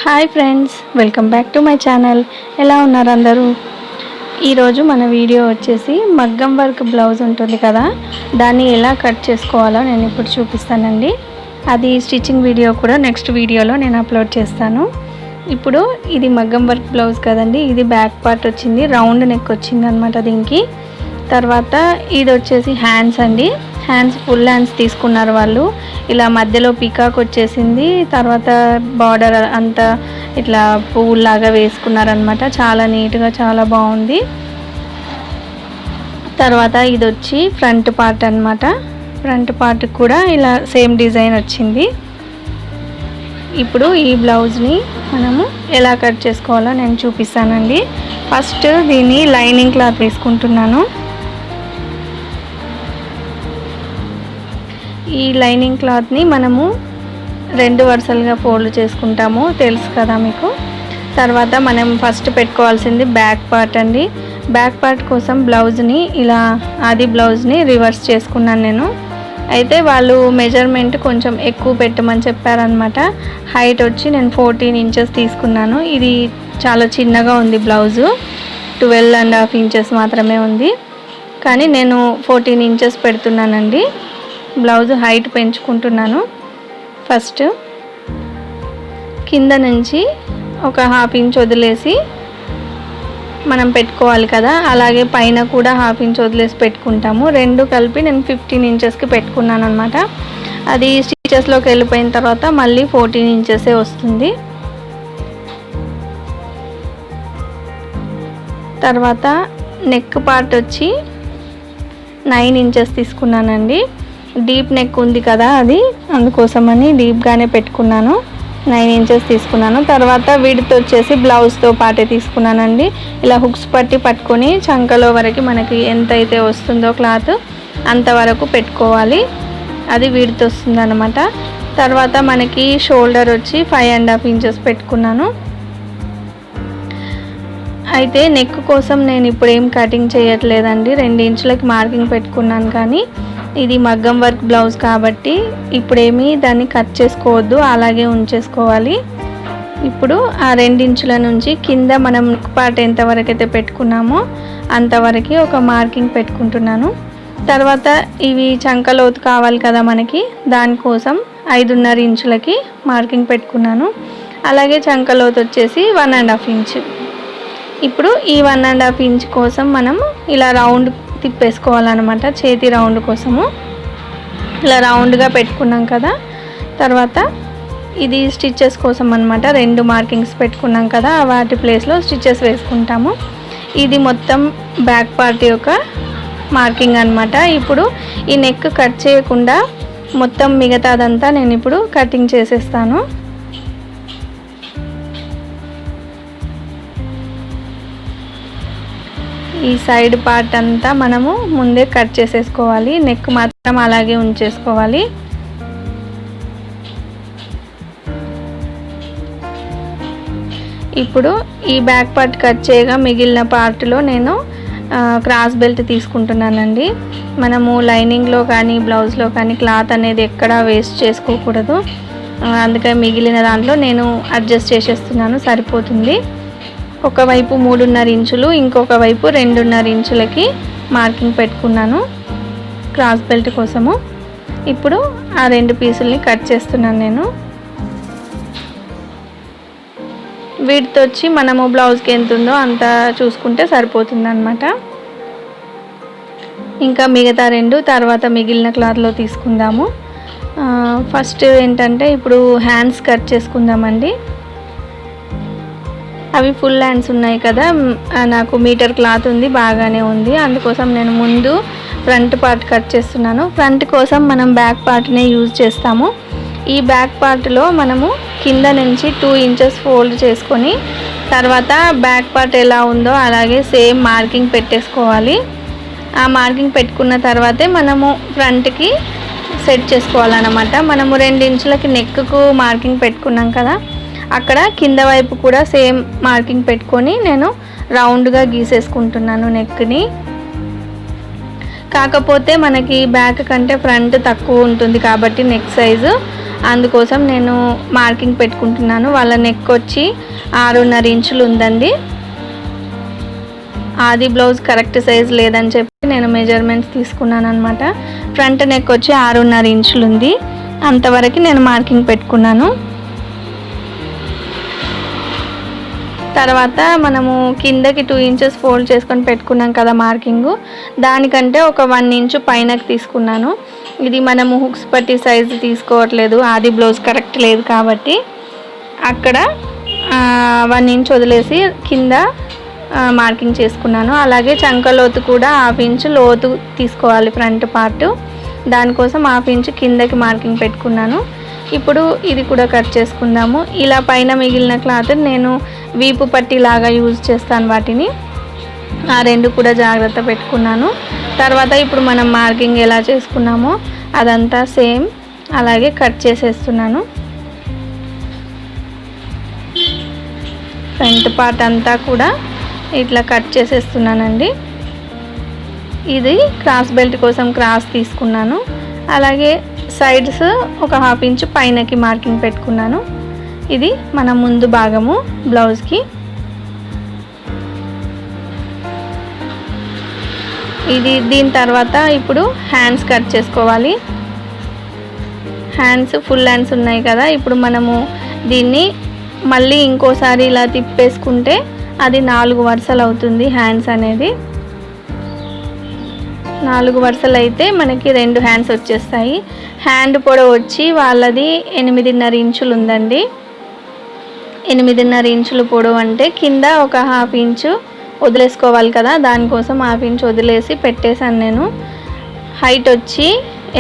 Hi friends, welcome back to my channel. ఎలా ఉన్నారు అందరూ? ఈరోజు మన వీడియో వచ్చేసి మగ్గం వర్క్ బ్లౌజ్ ఉంటుంది కదా, దాన్ని ఎలా కట్ చేసుకోవాలో నేను ఇప్పుడు చూపిస్తానండి. అది స్టిచ్చింగ్ వీడియో కూడా నెక్స్ట్ వీడియోలో నేను అప్లోడ్ చేస్తాను. ఇప్పుడు ఇది మగ్గం వర్క్ బ్లౌజ్ కదండి, ఇది బ్యాక్ పార్ట్ వచ్చింది, రౌండ్ నెక్ వచ్చింది అనమాట దీనికి. తర్వాత ఇది వచ్చేసి హ్యాండ్స్ అండి, హ్యాండ్స్ ఫుల్ హ్యాండ్స్ తీసుకున్నారు వాళ్ళు. ఇలా మధ్యలో పీకాక్ వచ్చేసింది, తర్వాత బార్డర్ అంతా ఇట్లా పువ్వులాగా వేసుకున్నారనమాట. చాలా నీట్గా చాలా బాగుంది. తర్వాత ఇది వచ్చి ఫ్రంట్ పార్ట్ అనమాట. ఫ్రంట్ పార్ట్ కూడా ఇలా సేమ్ డిజైన్ వచ్చింది. ఇప్పుడు ఈ బ్లౌజ్ని మనము ఎలా కట్ చేసుకోవాలో నేను చూపిస్తానండి. ఫస్ట్ దీన్ని లైనింగ్ క్లాత్ వేసుకుంటున్నాను. ఈ లైనింగ్ క్లాత్ని మనము 2 వరుసలుగా ఫోల్డ్ చేసుకుంటాము, తెలుసు కదా మీకు. తర్వాత మనం ఫస్ట్ పెట్టుకోవాల్సింది బ్యాక్ పార్ట్ అండి. బ్యాక్ పార్ట్ కోసం బ్లౌజ్ని ఇలా ఆది బ్లౌజ్ని రివర్స్ చేసుకున్నాను నేను. అయితే వాళ్ళు మెజర్మెంట్ కొంచెం ఎక్కువ పెట్టమని చెప్పారనమాట. హైట్ వచ్చి నేను 14 ఇంచెస్ తీసుకున్నాను. ఇది చాలా చిన్నగా ఉంది బ్లౌజు, 12.5 ఇంచెస్ మాత్రమే ఉంది. కానీ నేను 14 ఇంచెస్ పెడుతున్నానండి. Blouse height పెంచుకుంటున్నాను. ఫస్ట్ కింద నుంచి ఒక 1/2 ఇంచ్ వదిలేసి మనం పెట్టుకోవాలి కదా, అలాగే పైన కూడా 1/2 ఇంచ్ వదిలేసి పెట్టుకుంటాము. రెండు కలిపి నేను 15 ఇంచెస్కి పెట్టుకున్నాను అనమాట. అది స్టిచెస్లోకి వెళ్ళిపోయిన తర్వాత మళ్ళీ 14 ఇంచెసే వస్తుంది. తర్వాత నెక్ పార్ట్ వచ్చి 9 ఇంచెస్ తీసుకున్నానండి. డీప్ నెక్ ఉంది కదా, అది అందుకోసమని డీప్గానే పెట్టుకున్నాను. 9 ఇంచెస్ తీసుకున్నాను. తర్వాత విడ్త్ వచ్చేసి బ్లౌజ్తో పాటే తీసుకున్నానండి. ఇలా హుక్స్ పట్టుకొని చంకలో వరకు మనకి ఎంత అయితే వస్తుందో క్లాత్ అంతవరకు పెట్టుకోవాలి. అది విడ్త్ వస్తుంది అనమాట. తర్వాత మనకి షోల్డర్ వచ్చి 5.5 ఇంచెస్ పెట్టుకున్నాను. అయితే నెక్ కోసం నేను ఇప్పుడు ఏం కటింగ్ చేయట్లేదండి, 2 ఇంచులకి మార్కింగ్ పెట్టుకున్నాను. కానీ ఇది మగ్గం వర్క్ బ్లౌజ్ కాబట్టి ఇప్పుడేమీ దాన్ని కట్ చేసుకోవద్దు, అలాగే ఉంచేసుకోవాలి. ఇప్పుడు ఆ 2 ఇంచుల నుంచి కింద మనం నెక్ పార్ట్ ఎంతవరకు అయితే పెట్టుకున్నామో అంతవరకు ఒక మార్కింగ్ పెట్టుకుంటున్నాను. తర్వాత ఇవి చంకలోతు కావాలి కదా మనకి, దానికోసం 5.5 ఇంచులకి మార్కింగ్ పెట్టుకున్నాను. అలాగే చంకలోతు వచ్చేసి 1.5 ఇంచ్. ఇప్పుడు ఈ 1.5 ఇంచ్ కోసం మనం ఇలా రౌండ్ తిప్పేసుకోవాలన్నమాట, చేతి రౌండ్ కోసము. ఇలా రౌండ్గా పెట్టుకున్నాం కదా. తర్వాత ఇది స్టిచ్చెస్ కోసం అనమాట. 2 మార్కింగ్స్ పెట్టుకున్నాం కదా, వాటి ప్లేస్లో స్టిచ్చెస్ వేసుకుంటాము. ఇది మొత్తం బ్యాక్ పార్ట్ యొక్క మార్కింగ్ అనమాట. ఇప్పుడు ఈ నెక్ కట్ చేయకుండా మొత్తం మిగతాదంతా నేను ఇప్పుడు కటింగ్ చేసేస్తాను. ఈ సైడ్ పార్ట్ అంతా మనము ముందే కట్ చేసేసుకోవాలి, నెక్ మాత్రం అలాగే ఉంచేసుకోవాలి. ఇప్పుడు ఈ బ్యాక్ పార్ట్ కట్ చేయగా మిగిలిన పార్ట్లో నేను క్రాస్ బెల్ట్ తీసుకుంటున్నానండి. మనము లైనింగ్లో కానీ బ్లౌజ్లో కానీ క్లాత్ అనేది ఎక్కడా వేస్ట్ చేసుకోకూడదు. అందుకని మిగిలిన దాంట్లో నేను అడ్జస్ట్ చేసేస్తున్నాను, సరిపోతుంది. ఒకవైపు 3.5 ఇంచులు, ఇంకొక వైపు 2.5 ఇంచులకి మార్కింగ్ పెట్టుకున్నాను క్రాస్ బెల్ట్ కోసము. ఇప్పుడు ఆ 2 పీసుల్ని కట్ చేస్తున్నాను నేను. విడ్త్ వచ్చి మనము బ్లౌజ్కి ఎంత ఉందో అంత చూసుకుంటే సరిపోతుంది అన్నమాట. ఇంకా మిగతా 2 తర్వాత మిగిలిన క్లాత్లో తీసుకుందాము. ఫస్ట్ ఏంటంటే ఇప్పుడు హ్యాండ్స్ కట్ చేసుకుందామండి. అవి ఫుల్ హ్యాండ్స్ ఉన్నాయి కదా, నాకు మీటర్ క్లాత్ ఉంది, బాగానే ఉంది. అందుకోసం నేను ముందు ఫ్రంట్ పార్ట్ కట్ చేస్తున్నాను. ఫ్రంట్ కోసం మనం బ్యాక్ పార్ట్నే యూజ్ చేస్తాము. ఈ బ్యాక్ పార్ట్లో మనము కింద నుంచి 2 ఇంచెస్ ఫోల్డ్ చేసుకొని తర్వాత బ్యాక్ పార్ట్ ఎలా ఉందో అలాగే సేమ్ మార్కింగ్ పెట్టేసుకోవాలి. ఆ మార్కింగ్ పెట్టుకున్న తర్వాతే మనము ఫ్రంట్కి సెట్ చేసుకోవాలన్నమాట. మనము 2 ఇంచులకి నెక్కు మార్కింగ్ పెట్టుకున్నాం కదా, అక్కడ కింద వైపు కూడా సేమ్ మార్కింగ్ పెట్టుకొని నేను రౌండ్గా గీసేసుకుంటున్నాను నెక్ని. కాకపోతే మనకి బ్యాక్ కంటే ఫ్రంట్ తక్కువ ఉంటుంది కాబట్టి నెక్ సైజు, అందుకోసం నేను మార్కింగ్ పెట్టుకుంటున్నాను. వాళ్ళ నెక్ వచ్చి 6.5 ఇంచులు ఉందండి. ఆది బ్లౌజ్ కరెక్ట్ సైజ్ లేదని చెప్పి నేను మెజర్మెంట్స్ తీసుకున్నాను అనమాట. ఫ్రంట్ నెక్ వచ్చి 6.5 ఇంచులు ఉంది, అంతవరకు నేను మార్కింగ్ పెట్టుకున్నాను. తర్వాత మనము కిందకి 2 ఇంచెస్ ఫోల్డ్ చేసుకొని పెట్టుకున్నాం కదా మార్కింగు, దానికంటే ఒక 1 ఇంచు పైనకి తీసుకున్నాను. ఇది మనము హుక్స్ పట్టి సైజు తీసుకోవట్లేదు, ఆది బ్లౌజ్ కరెక్ట్ లేదు కాబట్టి అక్కడ 1 ఇంచ్ వదిలేసి కింద మార్కింగ్ చేసుకున్నాను. అలాగే చంక లోతు కూడా 1/2 ఇంచు లోతు తీసుకోవాలి ఫ్రంట్ పార్ట్, దానికోసం 1/2 ఇంచు కిందకి మార్కింగ్ పెట్టుకున్నాను. ఇప్పుడు ఇది కూడా కట్ చేసుకుందాము. ఇలా పైన మిగిలిన క్లాత్ నేను వీపు పట్టి లాగా యూజ్ చేస్తాను వాటిని, ఆ 2 కూడా జాగ్రత్త పెట్టుకున్నాను. తర్వాత ఇప్పుడు మనం మార్కింగ్ ఎలా చేసుకున్నామో అదంతా సేమ్ అలాగే కట్ చేసేస్తున్నాను. ఫ్రంట్ పార్ట్ అంతా కూడా ఇట్లా కట్ చేసేస్తున్నానండి. ఇది క్రాస్ బెల్ట్ కోసం క్రాస్ తీసుకున్నాను. అలాగే సైడ్స్ ఒక 1/2 ఇంచు పైనకి మార్కింగ్ పెట్టుకున్నాను. ఇది మన ముందు భాగము బ్లౌజ్కి. దీని తర్వాత ఇప్పుడు హ్యాండ్స్ కట్ చేసుకోవాలి. హ్యాండ్స్ ఫుల్ హ్యాండ్స్ ఉన్నాయి కదా, ఇప్పుడు మనము దీన్ని మళ్ళీ ఇంకోసారి ఇలా తిప్పేసుకుంటే అది 4 వరుసలు అవుతుంది. హ్యాండ్స్ అనేది 4 వరుసలు అయితే మనకి 2 హ్యాండ్స్ వచ్చేస్తాయి. హ్యాండ్ పొడవు వచ్చి వాళ్ళది 8.5 ఇంచులు ఉందండి. 8.5 ఇంచులు పొడవు అంటే కింద ఒక 1/2 ఇంచు వదిలేసుకోవాలి కదా, దానికోసం 1/2 ఇంచు వదిలేసి పెట్టేశాను నేను. హైట్ వచ్చి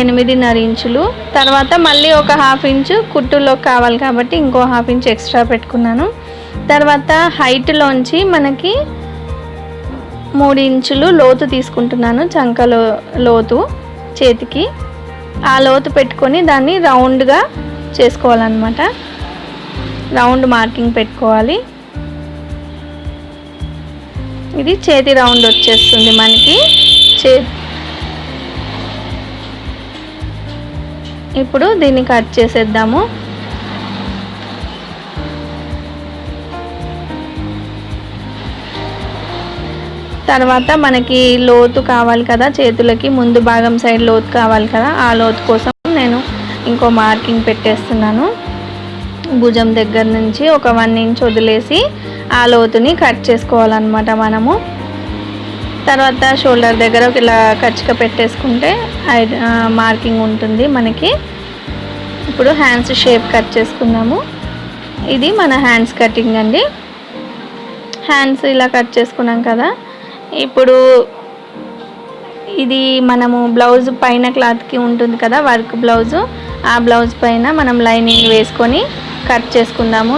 8.5 ఇంచులు. తర్వాత మళ్ళీ ఒక 1/2 ఇంచు కుట్టులో కావాలి కాబట్టి ఇంకో 1/2 ఇంచు ఎక్స్ట్రా పెట్టుకున్నాను. తర్వాత హైట్లోంచి మనకి 3 ఇంచులు లోతు తీసుకుంటున్నాను, చంకలో లోతు చేతికి. ఆ లోతు పెట్టుకొని దాన్ని రౌండ్గా చేసుకోవాలన్నమాట. రౌండ్ మార్కింగ్ పెట్టుకోవాలి. ఇది చేతి రౌండ్ వచ్చేస్తుంది మనకి. ఇప్పుడు దీన్ని కట్ చేసేద్దాము. తర్వాత మనకి లోతు కావాలి కదా, చేతులకి ముందు భాగం సైడ్ లోతు కావాలి కదా, ఆ లోతు కోసం నేను ఇంకో మార్కింగ్ పెట్టేస్తున్నాను. భుజం దగ్గర నుంచి ఒక 1 ఇంచ్ వదిలేసి ఆ లోతుని కట్ చేసుకోవాలన్నమాట మనము. తర్వాత షోల్డర్ దగ్గర ఇలా కచ్చిక పెట్టేసుకుంటే మార్కింగ్ ఉంటుంది మనకి. ఇప్పుడు హ్యాండ్స్ షేప్ కట్ చేసుకుందాము. ఇది మన హ్యాండ్స్ కటింగ్ అండి. హ్యాండ్స్ ఇలా కట్ చేసుకున్నాం కదా, ఇప్పుడు ఇది మనము బ్లౌజ్ పైన క్లాత్కి ఉంటుంది కదా వర్క్ బ్లౌజు, ఆ బ్లౌజ్ పైన మనం లైనింగ్ వేసుకొని కట్ చేసుకుందాము.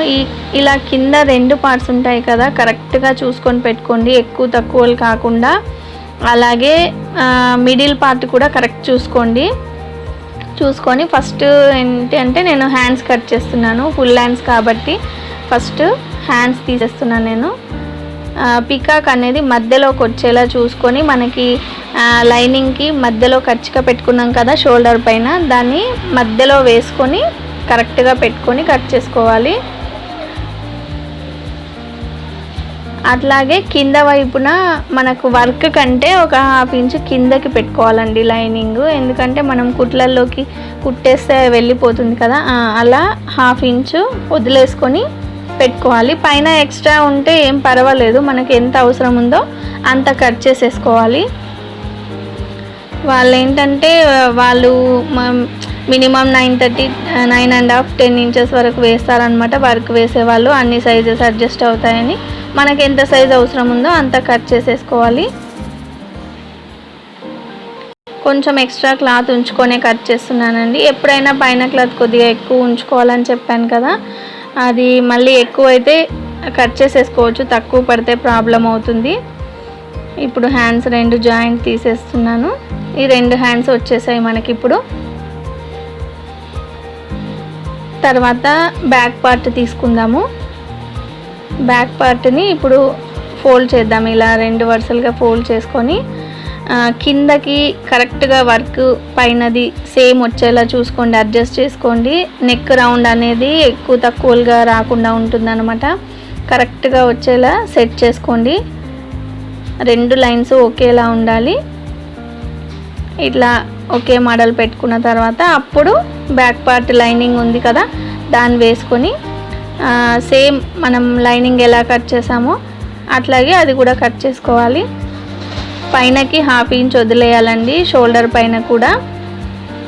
ఇలా కింద 2 పార్ట్స్ ఉంటాయి కదా, కరెక్ట్గా చూసుకొని పెట్టుకోండి, ఎక్కువ తక్కువలు కాకుండా. అలాగే మిడిల్ పార్ట్ కూడా కరెక్ట్ చూసుకొని ఫస్ట్ ఏంటంటే నేను హ్యాండ్స్ కట్ చేస్తున్నాను. ఫుల్ హ్యాండ్స్ కాబట్టి ఫస్ట్ హ్యాండ్స్ తీసేస్తున్నాను నేను. పికాక్ అనేది మధ్యలోకి వచ్చేలా చూసుకొని మనకి లైనింగ్కి మధ్యలో కచ్చిక పెట్టుకున్నాం కదా షోల్డర్ పైన, దాన్ని మధ్యలో వేసుకొని కరెక్ట్గా పెట్టుకొని కట్ చేసుకోవాలి. అట్లాగే కింద వైపున మనకు వర్క్ కంటే ఒక 1/2 ఇంచు కిందకి పెట్టుకోవాలండి లైనింగ్, ఎందుకంటే మనం కుట్లల్లోకి కుట్టేస్తే వెళ్ళిపోతుంది కదా, అలా 1/2 ఇంచు వదిలేసుకొని పెట్టుకోవాలి. పైన ఎక్స్ట్రా ఉంటే ఏం పర్వాలేదు, మనకి ఎంత అవసరం ఉందో అంత కట్ చేసేసుకోవాలి. వాళ్ళు ఏంటంటే వాళ్ళు మినిమం 9:30, 9.5, 10 ఇంచెస్ వరకు వేస్తారనమాట. వర్క్ వేసేవాళ్ళు అన్ని సైజెస్ అడ్జస్ట్ అవుతాయని మనకి ఎంత సైజ్ అవసరం ఉందో అంత కట్ చేసేసుకోవాలి. కొంచెం ఎక్స్ట్రా క్లాత్ ఉంచుకొనే కట్ చేస్తున్నానండి. ఎప్పుడైనా పైన క్లాత్ కొద్దిగా ఎక్కువ ఉంచుకోవాలని చెప్పాను కదా, అది మళ్ళీ ఎక్కువ అయితే కట్ చేసేసుకోవచ్చు, తక్కువ పడితే ప్రాబ్లం అవుతుంది. ఇప్పుడు హ్యాండ్స్ 2 జాయింట్ తీసేస్తున్నాను. ఈ 2 హ్యాండ్స్ వచ్చేసాయి మనకి. ఇప్పుడు తర్వాత బ్యాక్ పార్ట్ తీసుకుందాము. బ్యాక్ పార్ట్ని ఇప్పుడు ఫోల్డ్ చేద్దాం. ఇలా 2 వరుసలుగా ఫోల్డ్ చేసుకొని కిందకి కరెక్ట్గా వర్క్ పైనది సేమ్ వచ్చేలా చూసుకోండి, అడ్జస్ట్ చేసుకోండి. నెక్ రౌండ్ అనేది ఎక్కువ తక్కువగా రాకుండా ఉంటుందన్నమాట. కరెక్ట్గా వచ్చేలా సెట్ చేసుకోండి. 2 లైన్స్ ఒకేలా ఉండాలి. ఇట్లా ఒకే మోడల్ పెట్టుకున్న తర్వాత అప్పుడు బ్యాక్ పార్ట్ లైనింగ్ ఉంది కదా, దాన్ని వేసుకొని సేమ్ మనం లైనింగ్ ఎలా కట్ చేసామో అట్లాగే అది కూడా కట్ చేసుకోవాలి. పైనకి 1/2 ఇంచ్ వదిలేయాలండి. షోల్డర్ పైన కూడా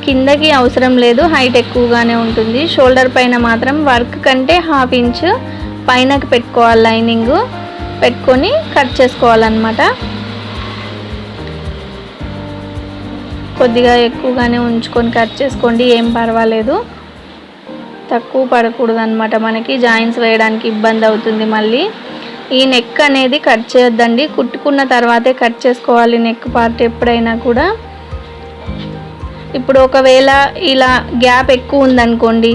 కిందకి అవసరం లేదు, హైట్ ఎక్కువగానే ఉంటుంది. షోల్డర్ పైన మాత్రం వర్క్ కంటే 1/2 ఇంచ్ పైనకి పెట్టుకోవాలి. లైనింగ్ పెట్టుకొని కట్ చేసుకోవాలన్నమాట. కొద్దిగా ఎక్కువగానే ఉంచుకొని కట్ చేసుకోండి, ఏం పర్వాలేదు. తక్కువ పడకూడదు అనమాట, మనకి జాయింట్స్ వేయడానికి ఇబ్బంది అవుతుంది. మళ్ళీ ఈ నెక్ అనేది కట్ చేయొద్దండి, కుట్టుకున్న తర్వాతే కట్ చేసుకోవాలి నెక్ పార్ట్ ఎప్పుడైనా కూడా. ఇప్పుడు ఒకవేళ ఇలా గ్యాప్ ఎక్కువ ఉందనుకోండి,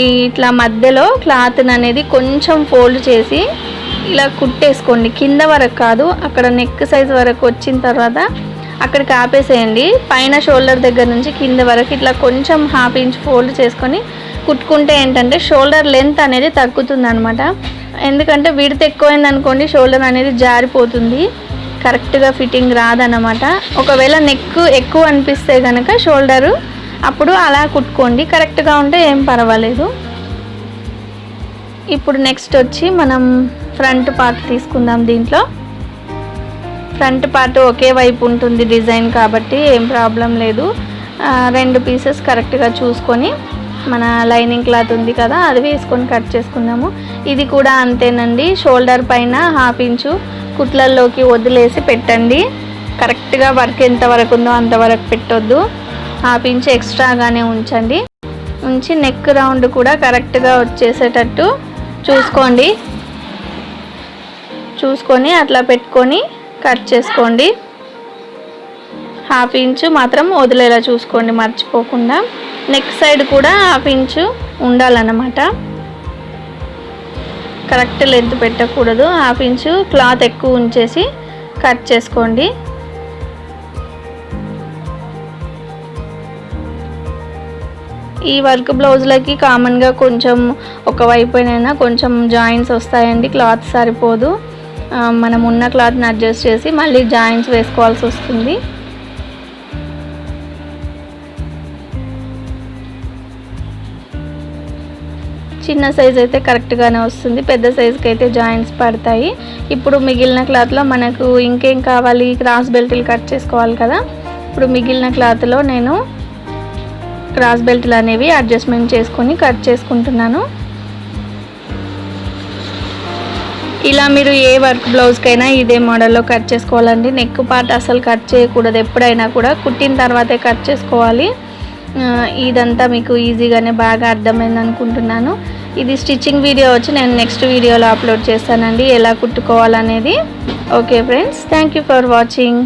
ఇట్లా మధ్యలో క్లాత్ అనేది కొంచెం ఫోల్డ్ చేసి ఇలా కుట్టేసుకోండి. కింద వరకు కాదు, అక్కడ నెక్ సైజ్ వరకు వచ్చిన తర్వాత అక్కడికి ఆపేసేయండి. పైన షోల్డర్ దగ్గర నుంచి కింద వరకు ఇట్లా కొంచెం 1/2 ఇంచ్ ఫోల్డ్ చేసుకొని కుట్టుకుంటే ఏంటంటే షోల్డర్ లెంత్ అనేది తగ్గుతుంది అనమాట. ఎందుకంటే విడత ఎక్కువైంది అనుకోండి, షోల్డర్ అనేది జారిపోతుంది, కరెక్ట్గా ఫిట్టింగ్ రాదన్నమాట. ఒకవేళ నెక్ ఎక్కువ అనిపిస్తే కనుక షోల్డరు అప్పుడు అలా కుట్టుకోండి, కరెక్ట్గా ఉంటే ఏం పర్వాలేదు. ఇప్పుడు నెక్స్ట్ వచ్చి మనం ఫ్రంట్ పార్ట్ తీసుకుందాం. దీంట్లో ఫ్రంట్ పార్ట్ ఒకే వైపు ఉంటుంది డిజైన్ కాబట్టి ఏం ప్రాబ్లం లేదు. 2 పీసెస్ కరెక్ట్గా చూసుకొని మన లైనింగ్ క్లాత్ ఉంది కదా, అది వేసుకొని కట్ చేసుకుందాము. ఇది కూడా అంతేనండి, షోల్డర్ పైన 1/2 ఇంచు కుట్లల్లోకి వదిలేసి పెట్టండి. కరెక్ట్గా వర్క్ ఎంత వరకు ఉందో అంతవరకు పెట్టొద్దు, 1/2 ఇంచు ఎక్స్ట్రాగానే ఉంచండి. ఉంచి నెక్ రౌండ్ కూడా కరెక్ట్గా వచ్చేసేటట్టు చూసుకొని అట్లా పెట్టుకొని కట్ చేసుకోండి. 1/2 ఇంచు మాత్రం వదిలేలా చూసుకోండి మర్చిపోకుండా. నెక్ సైడ్ కూడా 1/2 ఇంచు ఉండాలన్నమాట, కరెక్ట్ లెంత్ పెట్టకూడదు. 1/2 ఇంచు క్లాత్ ఎక్కువ ఉంచేసి కట్ చేసుకోండి. ఈ వర్క్ బ్లౌజ్లకి కామన్గా కొంచెం ఒకవైపునైనా కొంచెం జాయింట్స్ వస్తాయండి, క్లాత్ సరిపోదు. మనం ఉన్న క్లాత్ని అడ్జస్ట్ చేసి మళ్ళీ జాయింట్స్ వేసుకోవాల్సి వస్తుంది. చిన్న సైజ్ అయితే కరెక్ట్గానే వస్తుంది, పెద్ద సైజుకి అయితే జాయింట్స్ పడతాయి. ఇప్పుడు మిగిలిన క్లాత్లో మనకు ఇంకేం కావాలి, క్రాస్ బెల్ట్లు కట్ చేసుకోవాలి కదా. ఇప్పుడు మిగిలిన క్లాత్లో నేను క్రాస్ బెల్ట్లు అనేవి అడ్జస్ట్మెంట్ చేసుకొని కట్ చేసుకుంటున్నాను. ఇలా మీరు ఏ వర్క్ బ్లౌజ్కైనా ఇదే మోడల్లో కట్ చేసుకోవాలండి. నెక్ పార్ట్ అసలు కట్ చేయకూడదు, ఎప్పుడైనా కూడా కుట్టిన తర్వాతే కట్ చేసుకోవాలి. ఇదంతా మీకు ఈజీగానే బాగా అర్థమైంది అనుకుంటున్నాను. ఇది స్టిచ్చింగ్ వీడియో వచ్చి నేను నెక్స్ట్ వీడియోలో అప్లోడ్ చేస్తానండి, ఎలా కుట్టుకోవాలనేది. Okay friends, thank you for watching.